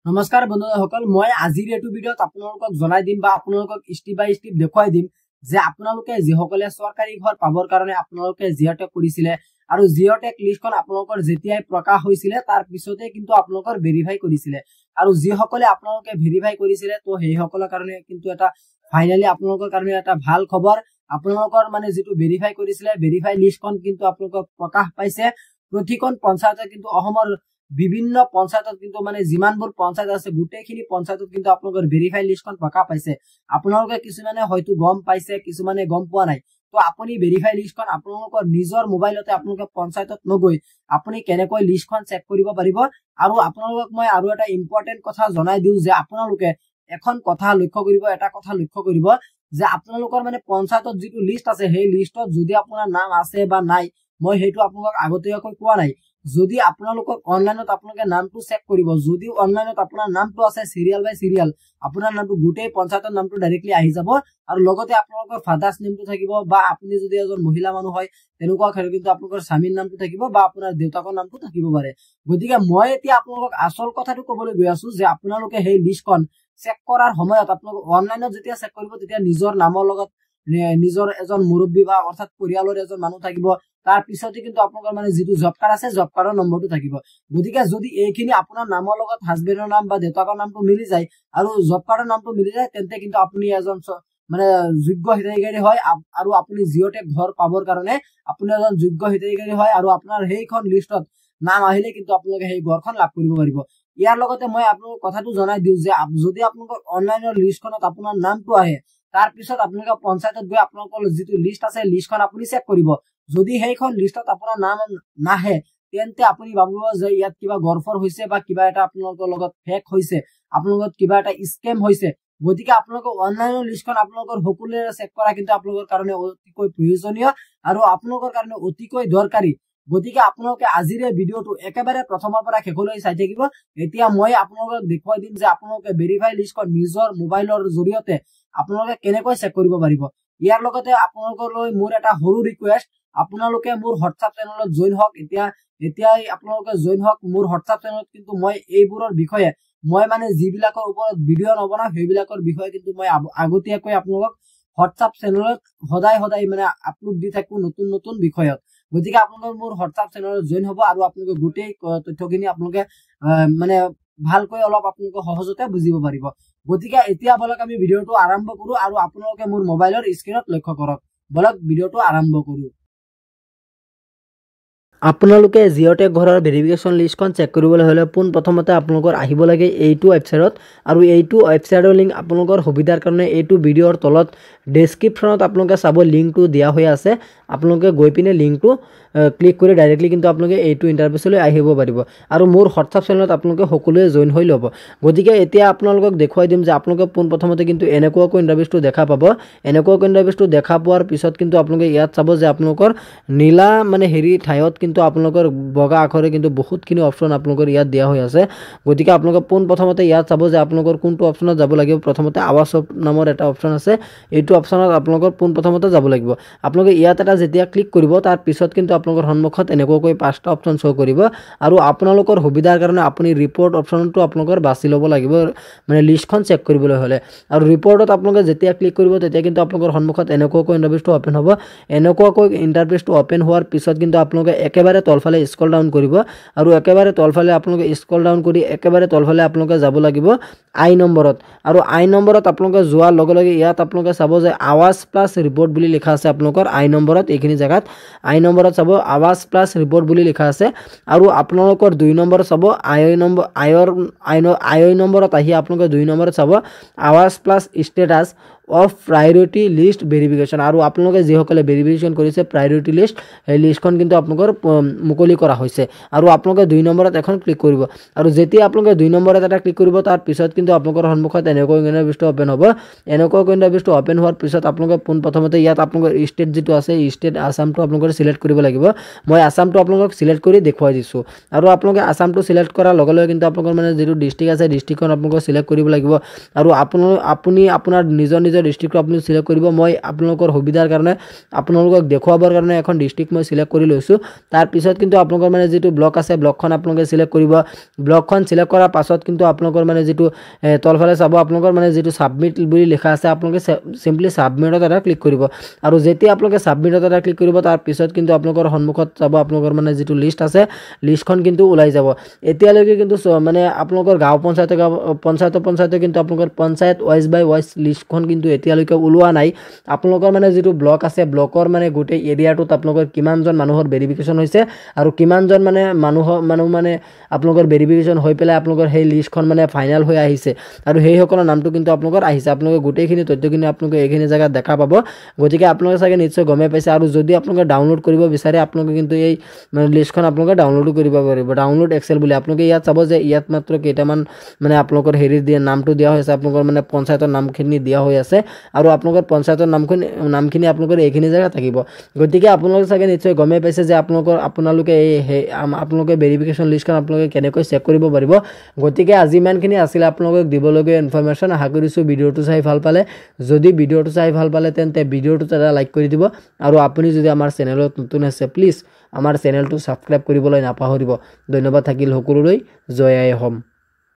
নমস্কাৰ বন্ধুসকল, মই আজিৰ এইটো ভিডিঅ'ত আপোনালোকক জনাই দিম বা আপোনালোকক স্টেপ বাই স্টেপ দেখুৱাই দিম যে আপোনালোকে যিসকলে চৰকাৰী ঘৰ পাবৰ কাৰণে আপোনালোকে জিঅ'টেক কৰিছিলে আৰু জিঅ'টেক লিষ্টখন আপোনালোকৰ যেতিয়াই প্ৰকাশ হৈছিলে তাৰ পিছতে কিন্তু আপোনালোকৰ ভেৰিফাই কৰিছিলে আৰু যিসকলে আপোনালোকে ভেৰিফাই কৰিছিলে তো সেইসকলৰ কাৰণে কিন্তু এটা ফাইনালি আপোনালোকৰ কাৰণে এটা ভাল খবৰ। আপোনালোকৰ মানে যেটো ভেৰিফাই কৰিছিলে ভেৰিফাই লিষ্টখন কিন্তু আপোনালোকক প্ৰকাশ পাইছে। প্ৰতিখন পঞ্চায়তে কিন্তু অসমৰ বিভিন্ন পঞ্চায়তত কিন্তু মানে যিমানবোৰ পঞ্চায়ত আছে গোটেইখিনি পঞ্চায়তত কিন্তু আপোনালোকৰ ভেৰিফাই লিষ্টখন প্ৰকাশ পাইছে। আপোনালোকে কিছুমানে হয়তো গম পাইছে, কিছুমানে গম পোৱা নাই। তো আপুনি ভেৰিফাই লিষ্টখন আপোনালোকৰ নিজৰ মোবাইলতে আপোনালোকে পঞ্চায়তত নগৈ আপুনি কেনেকৈ লিষ্টখন চেক কৰিব পাৰিব। আৰু আপোনালোকক মই আৰু এটা ইম্পৰ্টেন্ট কথা জনাই দিওঁ যে আপোনালোকে এখন কথা লক্ষ্য কৰিব, এটা কথা লক্ষ্য কৰিব যে আপোনালোকৰ মানে পঞ্চায়তত যেটো লিষ্ট আছে সেই লিষ্টত যদি আপোনাৰ নাম আছে বা নাই মই হেতু আপোনালোকক আগতীয়াকৈ কোৱা নাই। যদি আপোনালোকৰ অনলাইনত আপোনালোকে নামটো চেক কৰিব, যদি অনলাইনত আপোনাৰ নামটো আছে সিৰিয়াল বাই সিৰিয়াল আপোনাৰ নামটো গোটেই পঞ্চায়তৰ নামটো ডাইৰেক্টলি আহি যাব আৰু লগতে আপোনালোকৰ ফাদাৰ্স নেমটো থাকিব বা আপুনি যদি এজন মহিলা মানুহ হয় তেনেকুৱা ক্ষেত্ৰত কিন্তু আপোনালোকৰ স্বামীৰ নামটো থাকিব বা আপোনাৰ দেউতাকৰ নামটো থাকিব পাৰে। গতিকে মই এতিয়া আপোনালোকক আসল কথাটো ক'বলৈ গৈ আছো যে আপোনালোকে সেই লিষ্টখন চেক কৰাৰ সময়ত আপোনালোক অনলাইনত যেতিয়া চেক কৰিব তেতিয়া নিজৰ নামৰ লগত নিজৰ এজন মুৰব্বী বা অৰ্থাৎ পৰিয়ালৰ এজন মানুহ থাকিব। তাৰ পিছতে কিন্তু আপোনালোকৰ মানে যেটো জব কাৰ্ড আছে জব কাৰ্ডৰ নম্বৰটো থাকিব। গতিকে যদি এইখিনি আপোনাৰ নামৰ লগত হাজবেণ্ডৰ নাম বা দেউতাকৰ নামটো মিলি যায় আৰু জব কাৰ্ডৰ নামটো মিলি যায় তেন্তে কিন্তু আপুনি এজন মানে যোগ্য হিতাধিকাৰী হয় আৰু আপুনি জিঅ'টেক ঘৰ পাবৰ কাৰণে আপুনি এজন যোগ্য হিতাধিকাৰী হয় আৰু আপোনাৰ সেইখন লিষ্টত নাম আহিলে কিন্তু আপোনালোকে সেই ঘৰখন লাভ কৰিব পাৰিব। ইয়াৰ লগতে মই আপোনালোকক কথাটো জনাই দিওঁ যে যদি আপোনালোকৰ অনলাইনৰ লিষ্টখনত আপোনাৰ নামটো আহে তাৰ পিছত আপোনালোকে পঞ্চায়তত গৈ আপোনালোকৰ যেটো লিষ্ট আছে লিষ্টখন আপুনি চেক কৰিব। যদি সেইখন লিষ্টত আপোনাৰ নাম নাহে তেন্তে আপুনি ভাবিব যে ইয়াত কিবা গৰফৰ হৈছে বা কিবা এটা আপোনালোকৰ লগত ফেক হৈছে, আপোনালোকৰ কিবা এটা স্কেম হৈছে। গতিকে আপোনালোকৰ অনলাইনৰ লিষ্টখন আপোনালোকৰ সকলোৰে চেক কৰা কিন্তু আপোনালোকৰ কাৰণে অতিকৈ প্ৰয়োজনীয় আৰু আপোনালোকৰ কাৰণে অতিকৈ দৰকাৰী। গতিকে আপোনালোকে আজিৰ এই ভিডিঅ'টো একেবাৰে প্ৰথমৰ পৰা শেষলৈ চাই থাকিব। এতিয়া মই আপোনালোকক দেখুৱাই দিম যে আপোনালোকে ভেৰিফাই লিষ্টখন নিজৰ মোবাইলৰ জৰিয়তে আপোনালোকে কেনেকৈ চেক কৰিব পাৰিব। ইয়াৰ লগতে আপোনালোকলৈ মোৰ এটা সৰু ৰিকুৱেষ্ট, আপোনালোকে মোৰ হোৱাটছআপ চেনেলত জয়েন হওক। এতিয়াই আপোনালোকে জয়েন হওক মোৰ হোৱাটছআপ চেনেলত। কিন্তু মই এইবোৰৰ বিষয়ে মই মানে যিবিলাকৰ ওপৰত ভিডিঅ' নবনাও সেইবিলাকৰ বিষয়ে কিন্তু মই আগতীয়াকৈ আপোনালোকক হোৱাটছআপ চেনেলত সদায় মানে আপলোড দি থাকো নতুন নতুন বিষয়ত। গতিকে আপোনালোকে মোৰ হোৱাটছআপ চেনেলত জয়েন হ'ব আৰু আপোনালোকে গোটেই তথ্যখিনি আপোনালোকে মানে ভালকৈ অলপ আপোনালোকে সহজতে বুজিব পাৰিব। গতিকে এতিয়া বলক আমি ভিডিঅ'টো আৰম্ভ কৰো আৰু আপোনালোকে মোৰ মোবাইলৰ স্ক্ৰীনত লক্ষ্য কৰক। বলক ভিডিঅ'টো আৰম্ভ কৰো। আপোনালোকে জিঅ'টেক ঘৰৰ ভেৰিফিকেশ্যন লিষ্টখন চেক কৰিবলৈ হ'লে পোনপ্ৰথমতে আপোনালোকৰ আহিব লাগে এইটো ৱেবছাইটত আৰু এইটো ৱেবছাইটৰ লিংক আপোনালোকৰ সুবিধাৰ কাৰণে এইটো ভিডিঅ'ৰ তলত ডেছক্ৰিপশ্যনত আপোনালোকে চাব লিংকটো দিয়া হৈ আছে। আপোনালোকে গৈ পিনে লিংকটো ক্লিক কৰি ডাইৰেক্টলি কিন্তু আপোনালোকে এইটো ইণ্টাৰফেচলৈ আহিব পাৰিব আৰু মোৰ হোৱাটছআপ চেনেলত আপোনালোকে সকলোৱে জয়েন হৈ ল'ব। গতিকে এতিয়া আপোনালোকক দেখুৱাই দিম যে আপোনালোকে পোনপ্ৰথমতে কিন্তু এনেকুৱাকৈ ইণ্টাৰফেচটো দেখা পাব। এনেকুৱাকৈ ইণ্টাৰফেচটো দেখা পোৱাৰ পিছত কিন্তু আপোনালোকে ইয়াত চাব যে আপোনালোকৰ নীলা মানে হেৰি ঠাইত কিন্তু আপোনালোকৰ বগা আখৰে কিন্তু বহুতখিনি অপশ্যন আপোনালোকৰ ইয়াত দিয়া হৈ আছে। গতিকে আপোনালোকে পোনপ্ৰথমতে ইয়াত চাব যে আপোনালোকৰ কোনটো অপশ্যনত যাব লাগিব। প্ৰথমতে আৱাজ নামৰ এটা অপশ্যন আছে, এইটো অপশ্যনত আপোনালোকৰ পোনপ্ৰথমতে যাব লাগিব। আপোনালোকে ইয়াত এটা যেতিয়া ক্লিক কৰিব তাৰ পিছত কিন্তু আপোনালোকৰ সন্মুখত এনেকুৱাকৈ 5টা অপশ্যন শ্ব' কৰিব আৰু আপোনালোকৰ সুবিধাৰ কাৰণে আপুনি ৰিপৰ্ট অপশ্যনটো আপোনালোকৰ বাছি ল'ব লাগিব মানে লিষ্টখন চেক কৰিবলৈ হ'লে। আৰু ৰিপৰ্টত আপোনালোকে যেতিয়া ক্লিক কৰিব তেতিয়া কিন্তু আপোনালোকৰ সন্মুখত এনেকুৱাকৈ ইণ্টাৰফেচটো অপেন হ'ব। এনেকুৱাকৈ ইণ্টাৰফেচটো অপেন হোৱাৰ পিছত কিন্তু আপোনালোকে একেবাৰে তলফালে স্ক্ৰল ডাউন কৰিব আৰু একেবাৰে তলফালে আপোনালোকে স্ক্ৰল ডাউন কৰি একেবাৰে তলফালে আপোনালোকে যাব লাগিব আই নম্বৰত। আৰু আই নম্বৰত আপোনালোকে যোৱাৰ লগে লগে ইয়াত আপোনালোকে চাব যে আৱাজ প্লাছ ৰিপৰ্ট বুলি লিখা আছে আপোনালোকৰ আই নম্বৰত। এইখিনি জেগাত আই নম্বৰত চাব আৱাজ প্লাছ ৰিপৰ্ট বুলি লিখা আছে আৰু আপোনালোকৰ 2 নম্বৰত চাব আই নম্বৰত আহি আপোনালোকে 2 নম্বৰত চাব আৱাজ plus status of priority list verification. আৰু আপোনালোকে যিসকলে ভেৰিফিকেশ্যন কৰিছে প্ৰায়ৰিটি লিষ্ট সেই লিষ্টখন কিন্তু আপোনালোকৰ মুকলি কৰা হৈছে আৰু আপোনালোকে 2 নম্বৰত এখন ক্লিক কৰিব আৰু যেতিয়া আপোনালোকে 2 নম্বৰত এটা ক্লিক কৰিব তাৰ পিছত কিন্তু আপোনালোকৰ সন্মুখত এনেকুৱা ইণ্টাৰফেচটো অপেন হ'ব। এনেকুৱা ইণ্টাৰফেচটো অপেন হোৱাৰ পিছত আপোনালোকে পোনপ্ৰথমতে ইয়াত আপোনালোকৰ ষ্টেট যেটো আছে ষ্টেট আসামটো আপোনালোকে সিলেক্ট কৰিব লাগিব। মই আসামটো আপোনালোকক সিলেক্ট কৰি দেখুৱাই দিছোঁ আৰু আপোনালোকে আসামটো সিলেক্ট কৰাৰ লগে লগে কিন্তু আপোনালোকৰ মানে যেটো ডিস্ট্ৰিক্ট আছে ডিস্ট্ৰিক্টখন আপোনালোকে সিলেক্ট কৰিব লাগিব আৰু আপুনি আপোনাৰ নিজৰ নিজৰ ডিষ্ট্ৰিক্টটো আপুনি সিলেক্ট কৰিব মই আপোনালোকৰ সুবিধাৰ কাৰণে আপোনালোকক দেখুৱাবৰ কাৰণে এখন ডিষ্ট্ৰিক্ট মই সিলেক্ট কৰি লৈছো তাৰ পিছত কিন্তু আপোনালোকৰ মানে যেটো ব্লক আছে ব্লকখন আপোনালোকে সিলেক্ট কৰিব ব্লকখন সিলেক্ট কৰাৰ পাছত কিন্তু আপোনালোকৰ মানে যেটো তলফালে চাব আপোনালোকৰ মানে যেটো সাবমিট বুলি লেখা আছে আপোনালোকে সিম্পলি সাবমিটত এটা ক্লিক কৰিব আৰু যেতিয়া আপোনালোকে সাবমিটত এটা ক্লিক কৰিব তাৰ পিছত কিন্তু আপোনালোকৰ সন্মুখত চাব আপোনালোকৰ মানে যেটো লিষ্ট আছে লিষ্টখন কিন্তু ওলাই যাব এতিয়ালৈকে কিন্তু মানে আপোনালোকৰ গাঁও পঞ্চায়ত কিন্তু আপোনালোকৰ পঞ্চায়ত ওয়াইজ বাই ওয়াইজ লিষ্টখন কিন্তু এতিয়ালৈকে ওলোৱা নাই আপোনালোকৰ মানে যেটো ব্লক আছে ব্লকৰ মানে গোটেই এৰিয়াটোত আপোনালোকৰ কিমানজন মানুহৰ ভেৰিফিকেশন হৈছে আৰু কিমানজন মানে মানুহ মানে আপোনালোকৰ ভেৰিফিকেশন হৈ পেলাই আপোনালোকৰ সেই লিষ্টখন মানে ফাইনাল হৈ আহিছে আৰু সেই সকলৰ নামটো কিন্তু আপোনালোকৰ আহিছে আপোনালোকে গোটেইখিনি তথ্যখিনি আপোনালোকে এইখিনি জায়গা দেখা পাব গতিকে আপোনালোকে চাগে নিশ্চয় গমে পাইছে আৰু যদি আপোনালোকে ডাউনলোড কৰিব বিচাৰে আপোনালোকে কিন্তু এই লিষ্টখন আপোনালোকে ডাউনলোড কৰিব পাৰিব ডাউনলোড এক্সেল বুলি আপোনালোকে ইয়াত চাব যে ইয়াত মাত্ৰ কেইটামান মানে আপোনালোকৰ হেৰি দিয়া নামটো দিয়া হৈছে আপোনালোকৰ মানে পঞ্চায়তৰ নামখিনি দিয়া হৈ আছে আৰু আপোনালোকৰ পঞ্চায়তৰ নামখিনি আপোনালোকৰ এইখিনি জায়গা থাকিব গতিকে আপোনালোকে চাগে নিশ্চয় গমে পাইছে যে আপোনালোকে আপোনালোকে ভেৰিফিকেশন লিষ্টখন আপোনালোকে কেনেকৈ চেক কৰিব পাৰিব গতিকে আজি ইমানখিনি আছিল আপোনালোকক দিবলগীয়া ইনফৰমেশন আশা কৰিছো ভিডিওটো চাই ভাল পালে যদি ভিডিওটো চাই ভাল পালে তেন্তে ভিডিওটো এটা লাইক কৰি দিব আৰু আপুনি যদি আমাৰ চেনেলত নতুন আছে প্লিজ আমাৰ চেনেলটো সাবস্ক্ৰাইব কৰিবলৈ নাপাহৰিব ধন্যবাদ থাকিল সকলোলৈ জয় আই হোম